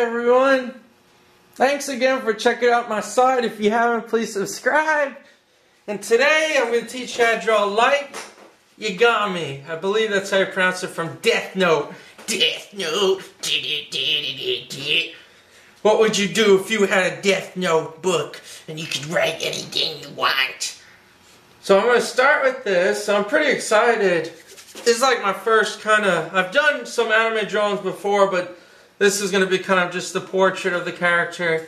everyone. Thanks again for checking out my site. If you haven't, please subscribe. And today I'm going to teach you how to draw Light Yagami. I believe that's how you pronounce it, from Death Note. Death Note. What would you do if you had a Death Note book and you could write anything you want? So I'm going to start with this. I'm pretty excited. This is like my first I've done some anime drawings before, but this is going to be kind of just the portrait of the character.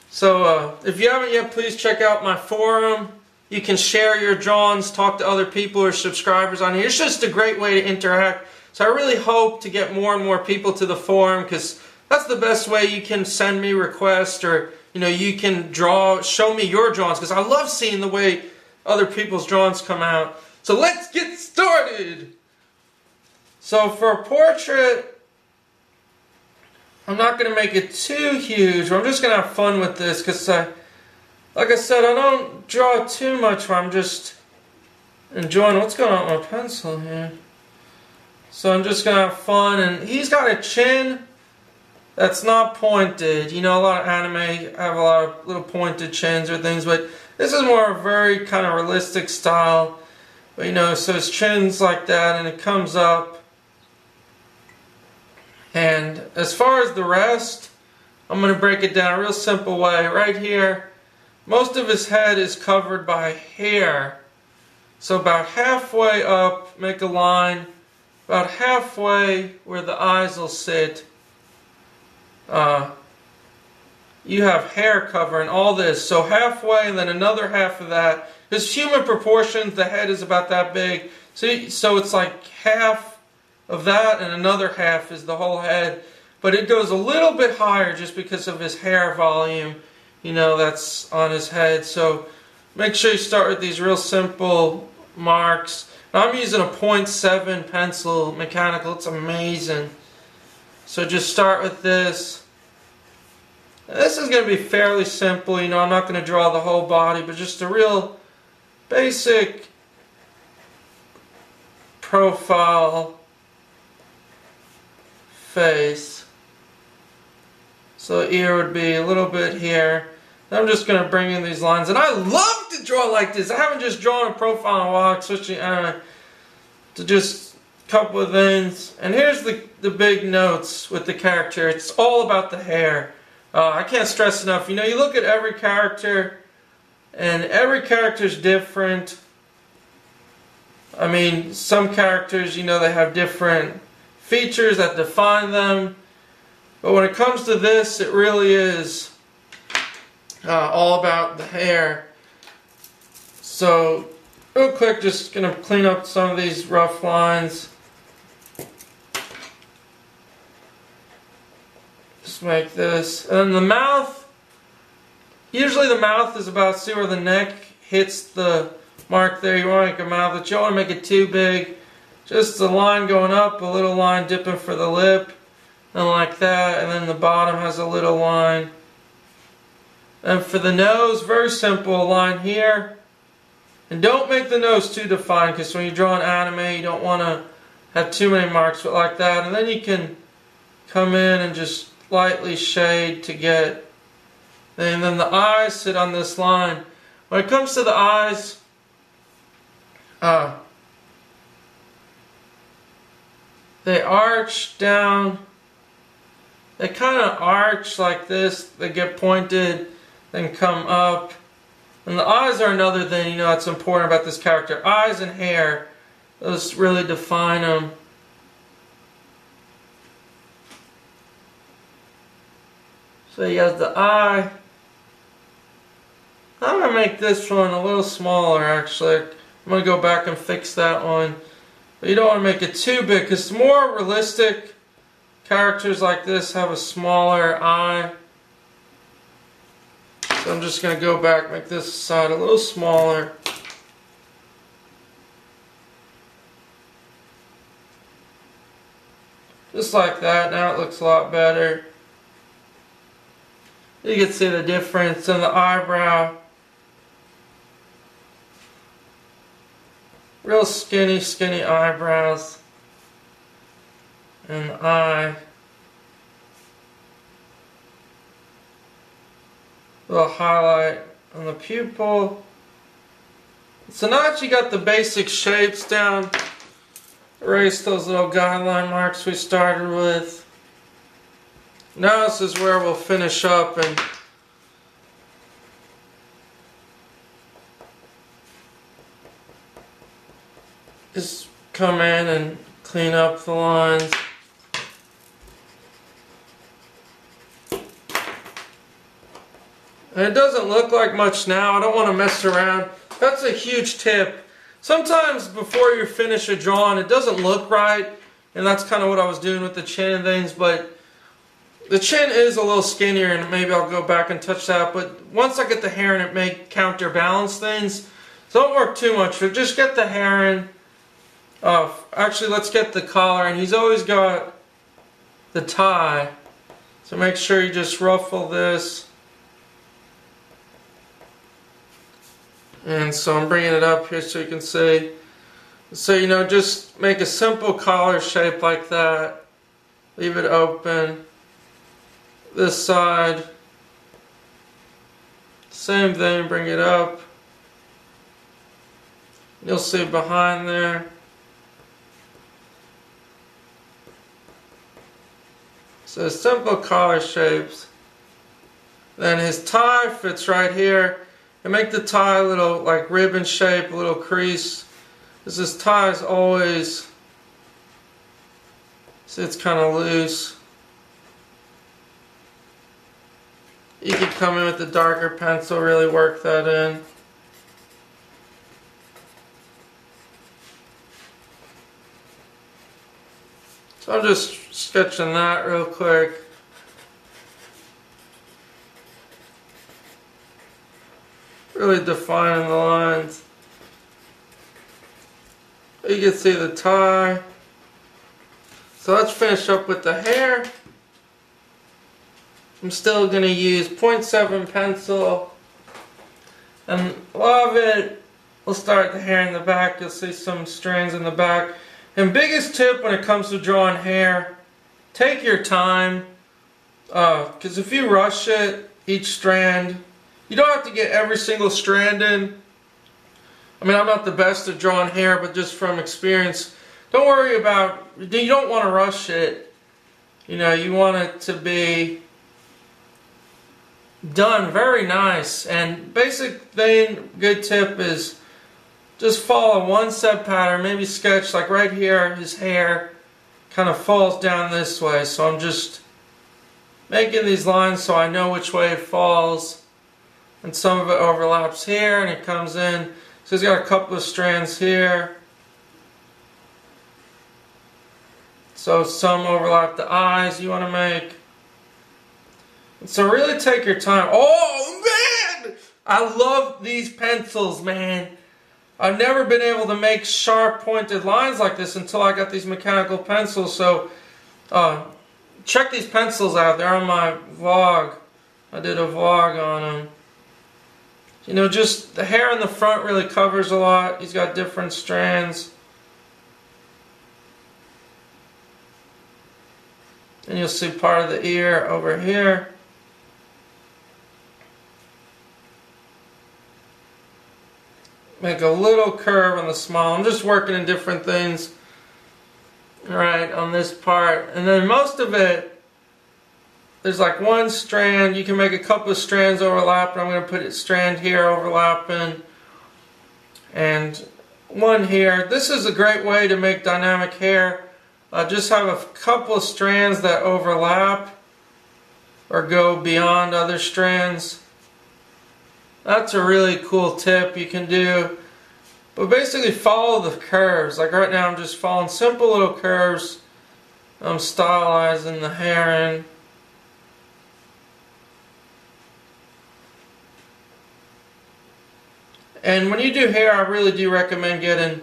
So if you haven't yet, please check out my forum. You can share your drawings, talk to other people or subscribers on here. It's just a great way to interact. So I really hope to get more and more people to the forum, because that's the best way you can send me requests, or you can show me your drawings, because I love seeing the way other people's drawings come out. So let's get started. So for a portrait, I'm not going to make it too huge. I'm just going to have fun with this, because like I said, I don't draw too much where I'm just enjoying what's going on with my pencil here. So I'm just going to have fun. And he's got a chin that's not pointed. A lot of anime have a lot of little pointed chins or things, but this is more a very kind of realistic style. But so his chin's like that, and it comes up. And as far as the rest, I'm going to break it down a real simple way. Right here, most of his head is covered by hair. So about halfway up, make a line. About halfway where the eyes will sit, you have hair covering all this. So halfway, and then another half of that. Because human proportions, the head is about that big. So it's like half of that, and another half is the whole head. But it goes a little bit higher just because of his hair volume, that's on his head. So make sure you start with these real simple marks. Now I'm using a 0.7 pencil, mechanical. It's amazing. So just start with this. This is going to be fairly simple. I'm not going to draw the whole body, but just a real basic profile face. So ear would be a little bit here. I'm just going to bring in these lines. And I love to draw like this. I haven't just drawn a profile in a while, especially to just a couple of things. And here's the big notes with the character. It's all about the hair. I can't stress enough. You look at every character, and every character's different. I mean, some characters, they have different features that define them. But when it comes to this, it really is all about the hair. So, real quick, just going to clean up some of these rough lines. Just make this. And then the mouth, usually the mouth is about, see where the neck hits the mark there. You want to make a mouth, but you don't want to make it too big. Just a line going up, a little line dipping for the lip, and like that, and then the bottom has a little line. And for the nose, very simple, a line here. And don't make the nose too defined, because when you draw an anime, you don't want to have too many marks, but like that. And then you can come in and just lightly shade to get, and then the eyes sit on this line. When it comes to the eyes, they arch down. They kind of arch like this. They get pointed, then come up. And the eyes are another thing, that's important about this character. Eyes and hair, those really define them. So he has the eye. I'm going to make this one a little smaller, actually. I'm going to go back and fix that one. But you don't want to make it too big, because more realistic characters like this have a smaller eye. So I'm just going to go back, make this side a little smaller. Just like that. Now it looks a lot better. You can see the difference in the eyebrow. Real skinny, skinny eyebrows. And the eye. little highlight on the pupil. So now that you got the basic shapes down, erase those little guideline marks we started with. Now this is where we'll finish up and just come in and clean up the lines. And it doesn't look like much now. I don't want to mess around. That's a huge tip. Sometimes before you finish a drawing, it doesn't look right. And that's kind of what I was doing with the chin and things. But the chin is a little skinnier, and maybe I'll go back and touch that. But once I get the hair in, it may counterbalance things. So don't work too much. But just get the hair in. Actually, let's get the collar. And he's always got the tie. So make sure you just ruffle this. And so I'm bringing it up here so you can see. So, you know, just make a simple collar shape like that. Leave it open. This side. Same thing, bring it up. You'll see behind there. So simple collar shapes. Then his tie fits right here. And make the tie a little like ribbon shape, a little crease. Because this tie is always, see, it's kind of loose. You could come in with the darker pencil, really work that in. So I'm just sketching that real quick. Really defining the lines. You can see the tie. So let's finish up with the hair. I'm still going to use 0.7 pencil. And a lot of it, we'll start the hair in the back. You'll see some strands in the back. And biggest tip when it comes to drawing hair, take your time. Because if you rush it, each strand, you don't have to get every single strand in. I mean, I'm not the best at drawing hair, but just from experience, don't worry about, you don't want to rush it. You know, you want it to be done very nice. And basic thing, good tip is just follow one set pattern, maybe sketch like right here, his hair kind of falls down this way. So I'm just making these lines so I know which way it falls. And some of it overlaps here and it comes in. So he's got a couple of strands here. So some overlap the eyes you want to make. And so really take your time. Oh man! I love these pencils, man. I've never been able to make sharp pointed lines like this until I got these mechanical pencils. So check these pencils out. They're on my vlog. I did a vlog on them. You know, just the hair in the front really covers a lot. He's got different strands. And you'll see part of the ear over here. Make a little curve on the small. I'm just working in different things. Right, on this part. And then most of it, there's like one strand. You can make a couple of strands overlap. I'm going to put a strand here overlapping. And one here. This is a great way to make dynamic hair. Just have a couple of strands that overlap or go beyond other strands. That's a really cool tip you can do. But basically follow the curves. Like right now I'm just following simple little curves. I'm stylizing the hair in. And when you do hair, I really do recommend getting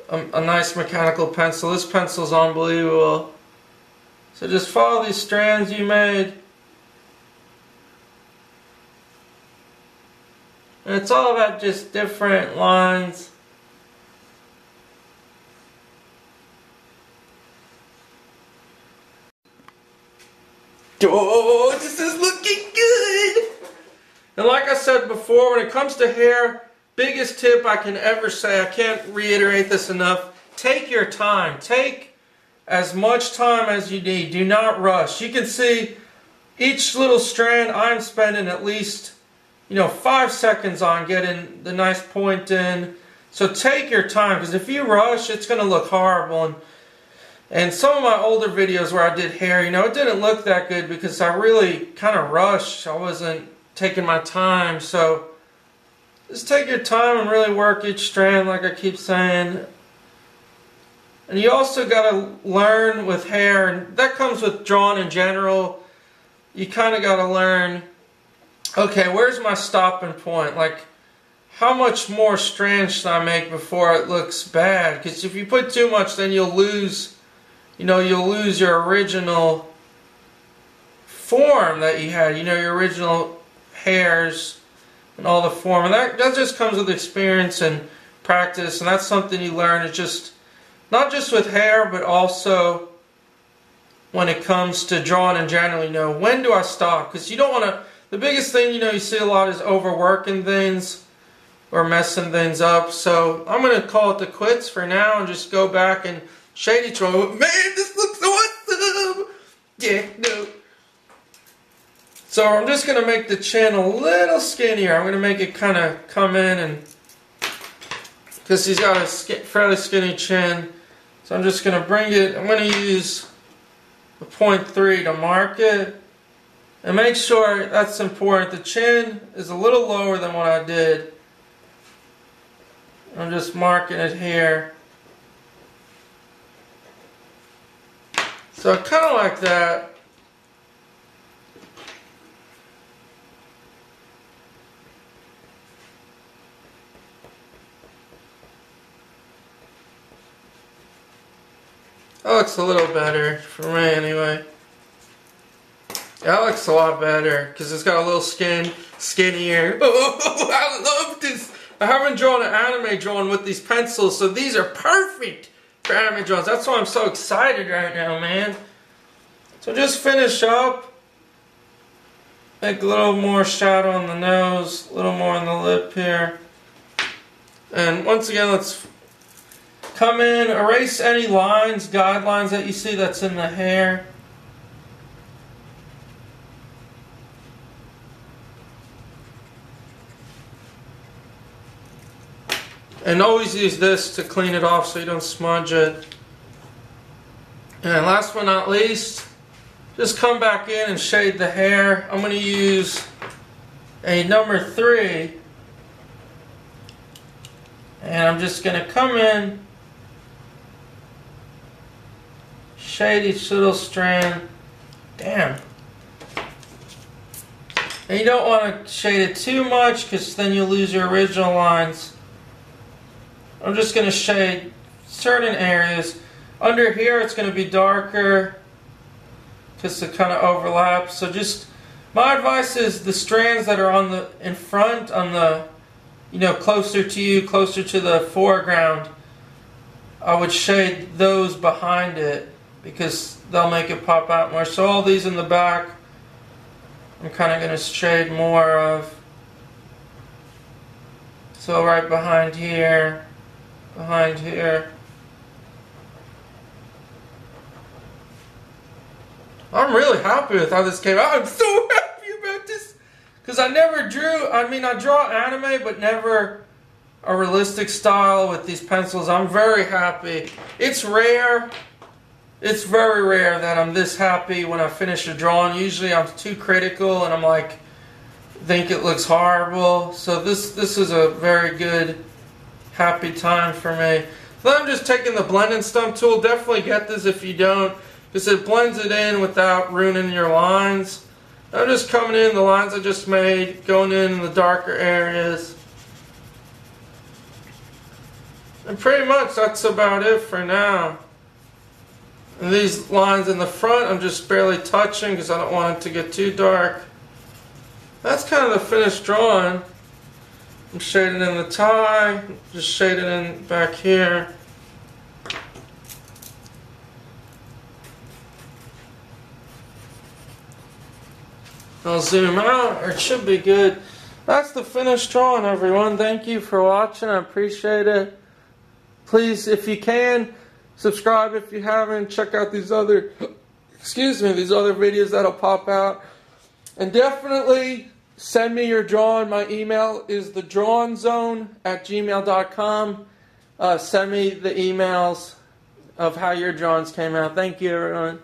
a nice mechanical pencil. This pencil's unbelievable. So just follow these strands you made. And it's all about just different lines. Oh, this is looking good! And like I said before, when it comes to hair, biggest tip I can ever say, I can't reiterate this enough, take your time. Take as much time as you need. Do not rush. You can see each little strand I'm spending at least 5 seconds on getting the nice point in. So take your time, because if you rush, it's going to look horrible. And some of my older videos where I did hair, it didn't look that good because I really kind of rushed. I wasn't taking my time. So just take your time and really work each strand, like I keep saying. And you also got to learn with hair, and that comes with drawing in general. You kind of got to learn, okay, where's my stopping point? Like, how much more strands should I make before it looks bad? Because if you put too much, then you'll lose, you'll lose your original form that you had, your original hairs and all the form. And that just comes with experience and practice, and that's something you learn. It's just, not just with hair, but also when it comes to drawing in general, when do I stop? Because you don't want to, the biggest thing, you see a lot is overworking things or messing things up. So I'm going to call it the quits for now and just go back and shade each one. Man, this looks awesome! Yeah, no. So I'm just going to make the chin a little skinnier. I'm going to make it kind of come in, and because he's got a fairly skinny chin. So I'm just going to bring it, I'm going to use a 0.3 to mark it. And make sure, that's important, the chin is a little lower than what I did. I'm just marking it here. So kind of like that. That looks a little better for me anyway. That looks a lot better because it's got a little skinnier. Oh, I love this. I haven't drawn an anime drawing with these pencils, so these are perfect for anime drawings. That's why I'm so excited right now, man. So just finish up. Make a little more shadow on the nose, a little more on the lip here. And once again, let's come in, erase any lines, guidelines that you see that's in the hair. And always use this to clean it off so you don't smudge it. And last but not least, just come back in and shade the hair. I'm going to use a number 3. And I'm just going to come in, shade each little strand. Damn. And you don't want to shade it too much because then you'll lose your original lines. I'm just going to shade certain areas. Under here it's going to be darker because it kind of overlaps. So just, my advice is the strands that are on the, in front, on the, closer to you, closer to the foreground, I would shade those behind it because they'll make it pop out more. So all these in the back, I'm kind of going to shade more of. So right behind here. Behind here. I'm really happy with how this came out. I'm so happy about this. Because I never drew, I draw anime, but never a realistic style with these pencils. I'm very happy. It's rare. It's very rare that I'm this happy when I finish a drawing. Usually I'm too critical and I'm like, think it looks horrible. So this is a very good happy time for me. So I'm just taking the blending stump tool. Definitely get this if you don't, because it blends it in without ruining your lines. I'm just coming in the lines I just made, going in the darker areas. And pretty much that's about it for now. And these lines in the front I'm just barely touching because I don't want it to get too dark. That's kind of the finished drawing. I'm shading in the tie, just shading in back here. I'll zoom out, or it should be good. that's the finished drawing, everyone. Thank you for watching. I appreciate it. Please, if you can, subscribe if you haven't. Check out these other, these other videos that'll pop out. And definitely send me your drawing. My email is thedrawingzone@gmail.com. Send me the emails of how your drawings came out. Thank you, everyone.